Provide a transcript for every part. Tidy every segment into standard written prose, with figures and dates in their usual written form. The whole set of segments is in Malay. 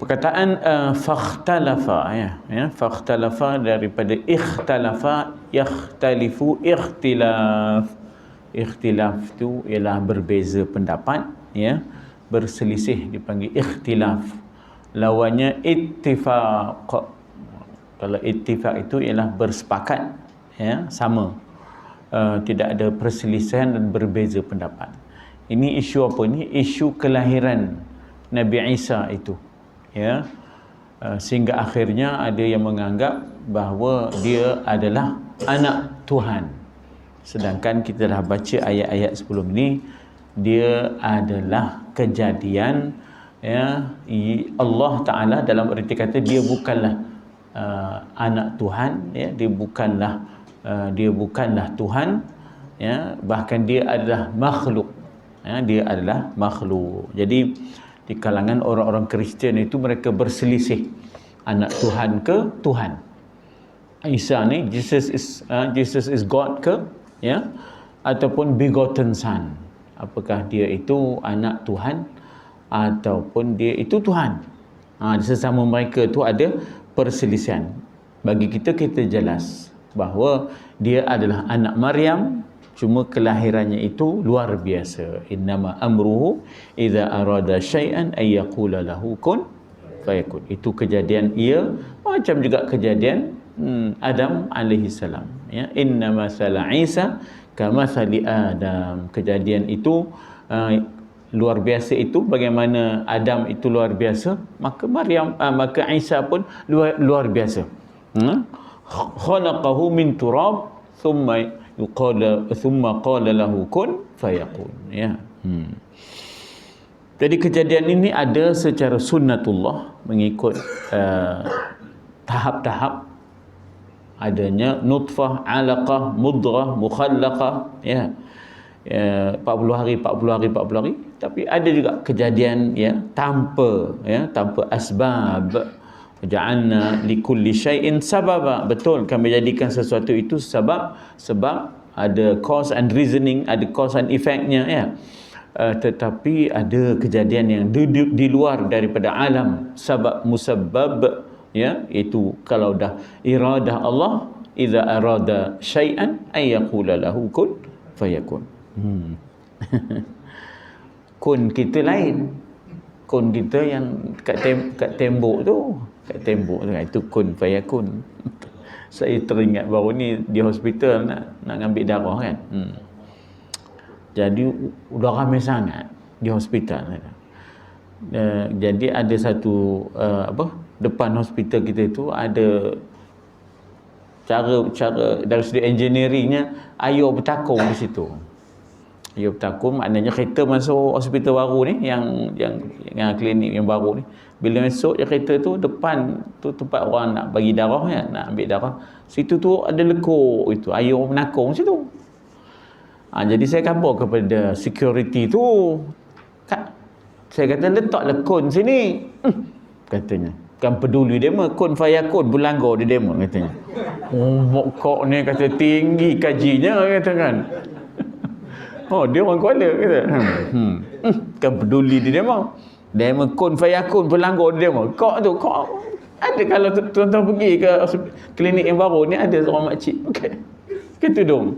perkataan fakhtalafa, fakhtalafa daripada ikhtalafa, yakhtalifu, ikhtilaf tu ialah berbeza pendapat, berselisih dipanggil ikhtilaf. Lawannya ittifaq. Kalau ittifaq itu ialah bersepakat, sama, tidak ada perselisihan dan berbeza pendapat. Ini isu apa ni? Isu kelahiran Nabi Isa itu, sehingga akhirnya ada yang menganggap bahawa dia adalah anak Tuhan, sedangkan kita dah baca ayat-ayat sebelum ni dia adalah kejadian, Allah Ta'ala dalam erti kata dia bukanlah anak Tuhan, dia bukanlah Tuhan, bahkan dia adalah makhluk, dia adalah makhluk. Jadi di kalangan orang-orang Kristian itu mereka berselisih, anak Tuhan ke Tuhan. Isa ni Jesus is God ke, ataupun begotten son, apakah dia itu anak Tuhan ataupun dia itu Tuhan. Sesama mereka tu ada perselisihan. Bagi kita jelas bahawa dia adalah anak Maryam, cuma kelahirannya itu luar biasa. Innama amruhu idza arada syai'an ay yaqula lahu kun fayakun. Itu kejadian ia macam juga kejadian Adam alaihi salam, innama sala Isa kama sali Adam. Kejadian itu luar biasa, itu bagaimana Adam itu luar biasa, maka maka Isa pun luar biasa. Khalaqahu min turab thumma qala lahu kun fayakun. Jadi kejadian ini ada secara sunnatullah, mengikut tahap-tahap adanya nutfah, alaqah, mudrah, mukhallaqah, 40 hari, tapi ada juga kejadian tanpa asbab. Ja'alna likulli syai'in sababa. Betul, kami jadikan sesuatu itu sebab ada cause and reasoning, ada cause and effect-nya, tetapi ada kejadian yang di luar daripada alam sabab musabbab, itu kalau dah iradah Allah, idza arada syai'an ay yaqula lahu kun fayakun. Kun kita lain, kun kita yang kat tembok tu, itu kun fayakun. Saya teringat baru ni di hospital nak ambil darah kan. Jadi udah ramai sangat di hospital. Jadi ada satu depan hospital kita itu ada cara dari segi engineeringnya, air bertakung di situ. Air bertakung maknanya kereta masuk hospital baru ni, yang klinik yang baru ni, bila masuk kereta tu, depan tu tempat orang nak bagi darah, nak ambil darah, situ tu ada lekuk, itu air menakung situ. Jadi saya khabar kepada security tu, saya kata letaklah kon sini, katanya kan peduli demo, kun fayakun berlanggar di demo, katanya. Mokok ni kata tinggi kajinya, kata kan. Dia orang Kuala, kata. Kan peduli di demo kun fayakun berlanggar di demo. Kok ada, kalau tuan-tuan pergi ke klinik yang baru ni, ada seorang makcik pakai tudung,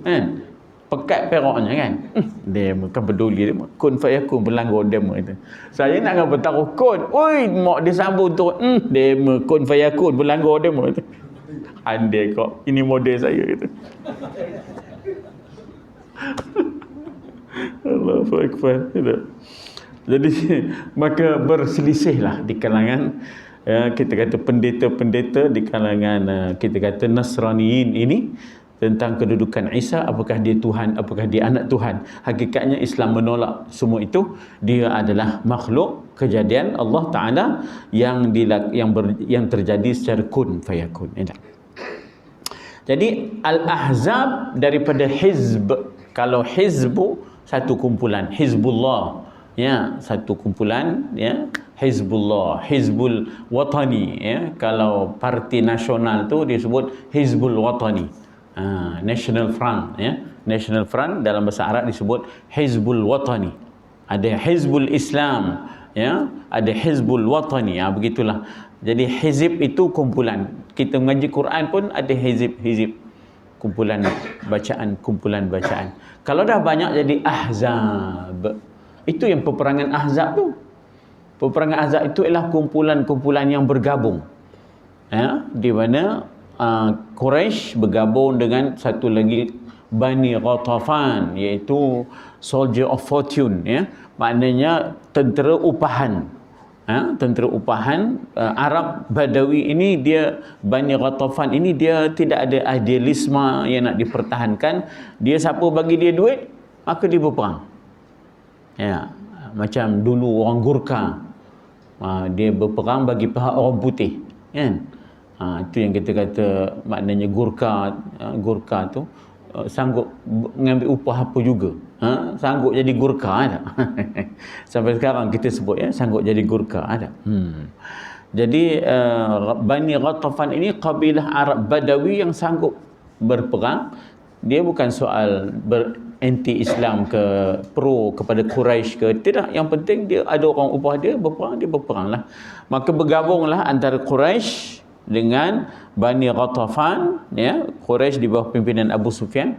pekat peraknya kan. Demo kan peduli demo, kun fayakun berlanggar demo itu. Saya nak ngapa taruh kun, oi mak dia sambung tu, demo kun fayakun berlanggar demo itu. Andai kok ini model saya gitu. Allahu akbar. Jadi maka berselisihlah di kalangan kita kata pendeta-pendeta di kalangan kita kata Nasraniyin ini tentang kedudukan Isa, apakah dia Tuhan, apakah dia anak Tuhan. Hakikatnya Islam menolak semua itu. Dia adalah makhluk, kejadian Allah Ta'ala yang terjadi secara kun fayakun. Jadi Al-Ahzab daripada hizb. Kalau hizbu, satu kumpulan, Hizbullah, satu kumpulan, Hizbullah, Hizbul Watani, kalau parti nasional tu disebut Hizbul Watani. National Front, National Front dalam bahasa Arab disebut Hizbul Watani. Ada Hizbul Islam, ya, ada hizbul watani, begitulah. Jadi hizib itu kumpulan. Kita mengaji Quran pun ada hizib kumpulan bacaan. Kalau dah banyak jadi ahzab. Itu yang peperangan ahzab tu. Peperangan ahzab itu ialah kumpulan-kumpulan yang bergabung, ya, di mana Quraisy bergabung dengan satu lagi Bani Ghatafan, iaitu soldier of fortune, ya, maknanya tentera upahan. Tentera upahan Arab Badawi ini, dia Bani Ghatafan ini dia tidak ada idealisme yang nak dipertahankan. Dia siapa bagi dia duit, maka dia berperang. Ya, macam dulu orang Gurkha, dia berperang bagi pihak orang putih, kan? Itu yang kita kata maknanya Gurkha tu sanggup mengambil upah apa juga, sanggup jadi Gurkha ada. Sampai sekarang kita sebut, ya, sanggup jadi Gurkha ada. Jadi Bani Ghatafan ini kabilah Arab Badawi yang sanggup berperang. Dia bukan soal anti-Islam ke pro kepada Quraisy ke, tidak. Yang penting dia ada orang upah dia berperang lah. Maka bergabunglah antara Quraisy dengan Bani Ghatafan, ya. Quraisy di bawah pimpinan Abu Sufyan.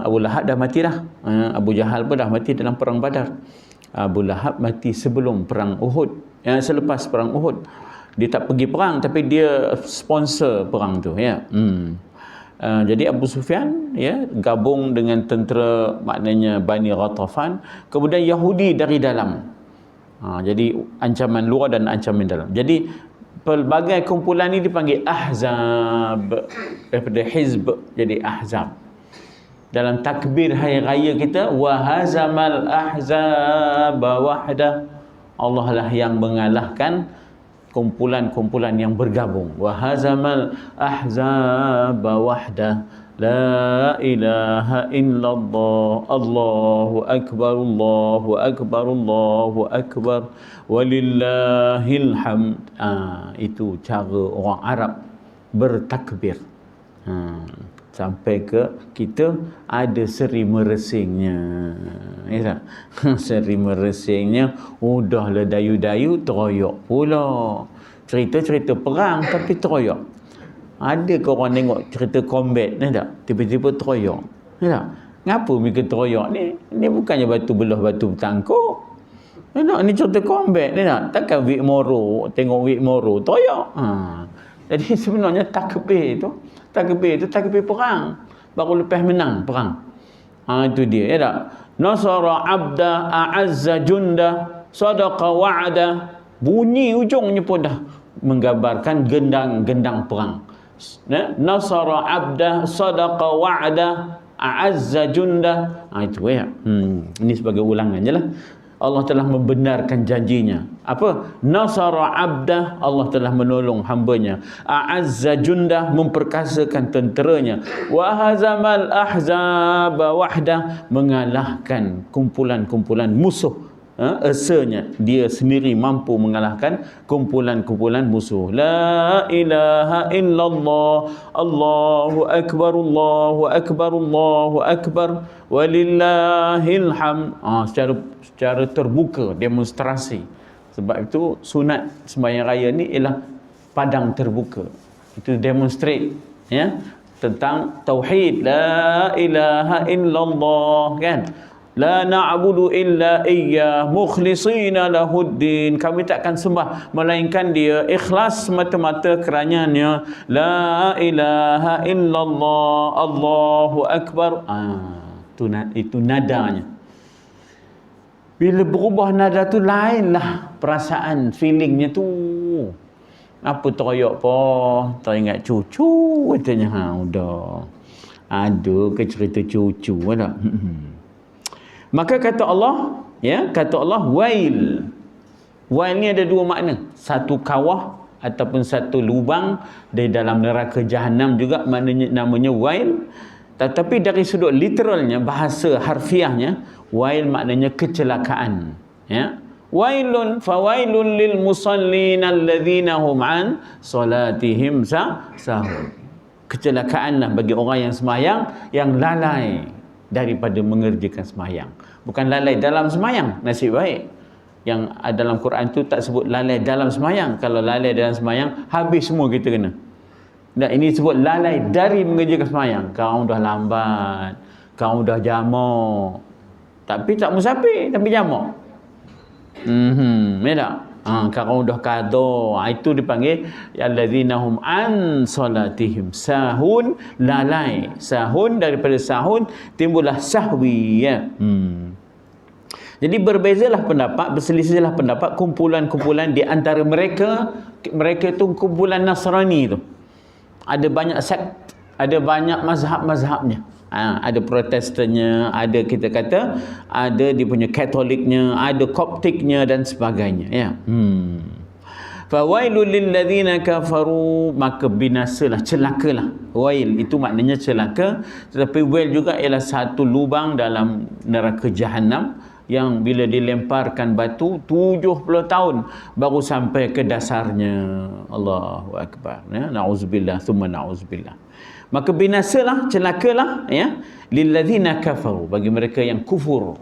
Abu Lahab dah mati dah. Abu Jahal pun dah mati dalam perang Badar. Abu Lahab mati sebelum perang Uhud, selepas perang Uhud. Dia tak pergi perang, tapi dia sponsor perang tu, ya. Jadi Abu Sufyan, ya, gabung dengan tentera, maknanya Bani Ghatafan. Kemudian Yahudi dari dalam. Jadi ancaman luar dan ancaman dalam. Jadi pelbagai kumpulan ini dipanggil ahzab, daripada hizb jadi ahzab. Dalam takbir hari raya kita, wa hazamal ahzab wahdah, Allah lah yang mengalahkan kumpulan-kumpulan yang bergabung. Wa hazamal ahzab wahdah, la ilaha illallah, Allahu akbar, Allahu akbar, Allahu akbar, walillahil hamd. Itu cara orang Arab bertakbir. Sampai ke kita ada seri meresingnya, ya tak? Seri meresingnya udahlah dayu-dayu teroyak pula. Cerita-cerita perang tapi teroyak. Ada ke orang tengok cerita combat ni tak? Tiba-tiba teroyak, ya tak? Ngapa mereka teroyak ni? Ni bukannya batu belah batu bertangkuk. Ya tak? Ni cerita combat ni tak? Takkan Vic Moro, tengok Vic Moro teroyak. Jadi sebenarnya takbir itu takbir perang, baru lepas menang perang. Itu dia, ya tak? Nasara abda a'azza junda sadaqa wa'ada. Bunyi ujungnya pun dah menggambarkan gendang perang. Nasara abda sadaqa wa'ada a'azza junda. Itu, ya. Ini sebagai ulangan je lah. Allah telah membenarkan janjinya. Apa? Nasara abdah, Allah telah menolong hambanya. A'azza jundah, memperkasakan tenteranya. Wa hazamal ahzab wahdah, mengalahkan kumpulan-kumpulan musuh. Esanya dia sendiri mampu mengalahkan kumpulan-kumpulan musuh. La ilaha illallah, Allahu akbar, Allahu akbar, Allahu akbar, walillahil hamd. Secara terbuka, demonstrasi. Sebab itu sunat sembahyang raya ni ialah padang terbuka. Itu demonstrate, ya, tentang tauhid, la ilaha illallah, kan? La na'budu illa iyyah mukhlisina lahuddin. Kami takkan sembah melainkan dia ikhlas semata-mata kerananya. La ilaha illallah, Allahu akbar. Itu nadanya. Bila berubah nada tu lainlah perasaan, feelingnya tu. Apa teroyak po? Teringat cucu katanya. Udah. Ada ke cerita cucu ada? Maka kata Allah, ya, kata Allah wail. Wail ni ada dua makna. Satu kawah ataupun satu lubang di dalam neraka Jahannam juga namanya wail. Tetapi dari sudut literalnya, bahasa harfiahnya, wail maknanya kecelakaan, ya. Wailun fawailun lil musallin alladzina hum an salatihim sahun. Kecelakaanlah bagi orang yang sembahyang yang lalai daripada mengerjakan sembahyang. Bukan lalai dalam sembahyang, nasib baik. Yang dalam Quran tu tak sebut lalai dalam semayang. Kalau lalai dalam semayang, habis semua kita kena. Dan ini sebut lalai dari mengerjakan semayang. Kau dah lambat, kau dah jamak. Tapi tak musafir, tapi jamak. Ya tak? Kau dah qada, itu dipanggil allazina hum an salatihim sahun, lalai. Sahun, daripada sahun timbullah sahwi, ya. Jadi berbezalah pendapat, berselisihlah pendapat, kumpulan-kumpulan di antara mereka itu kumpulan Nasrani tu. Ada banyak sekt, ada banyak mazhab-mazhabnya. Ada Protestannya, ada kita kata, ada dia punya Katoliknya, ada Koptiknya dan sebagainya, ya. Fawailul lilladzina kafaru, maka binasalah, celakalah. Wail itu maknanya celaka, tetapi wail juga ialah satu lubang dalam neraka Jahannam yang bila dilemparkan batu 70 tahun baru sampai ke dasarnya. Allahu akbar, ya. Nauzubillah thumma nauzubillah. Maka binasalah, celakalah, ya, lilladzina kafaru, bagi mereka yang kufur.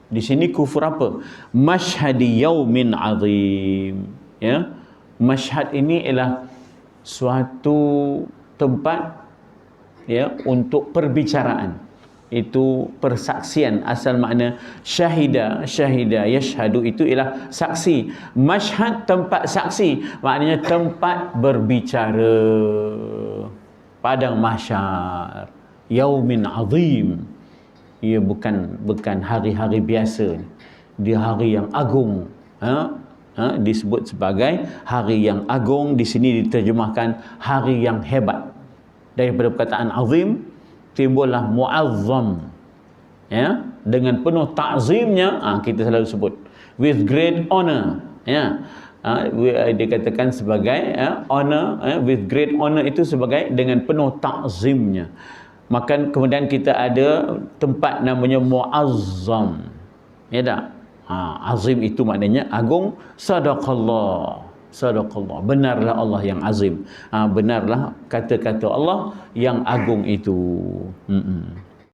Di sini kufur apa? Masyhadi yaumin azim, ya. Masyhad ini ialah suatu tempat, ya, untuk perbicaraan. Itu persaksian. Asal makna syahida yashhadu itu ialah saksi. Masyhad, tempat saksi, maknanya tempat berbicara. Padang mahsyar, yaumin azim. Ia bukan hari-hari biasa. Dia hari yang agung. Disebut sebagai hari yang agung. Di sini diterjemahkan hari yang hebat. Daripada perkataan azim timbullah muazzam, ya, dengan penuh ta'zimnya. Kita selalu sebut with great honor, ya. Dikatakan sebagai honor, with great honor itu sebagai dengan penuh ta'zimnya. Maka kemudian kita ada tempat namanya muazzam, ya tak? Azim itu maknanya agung. Sadaqallah, benarlah Allah yang azim. Benarlah kata-kata Allah yang agung itu.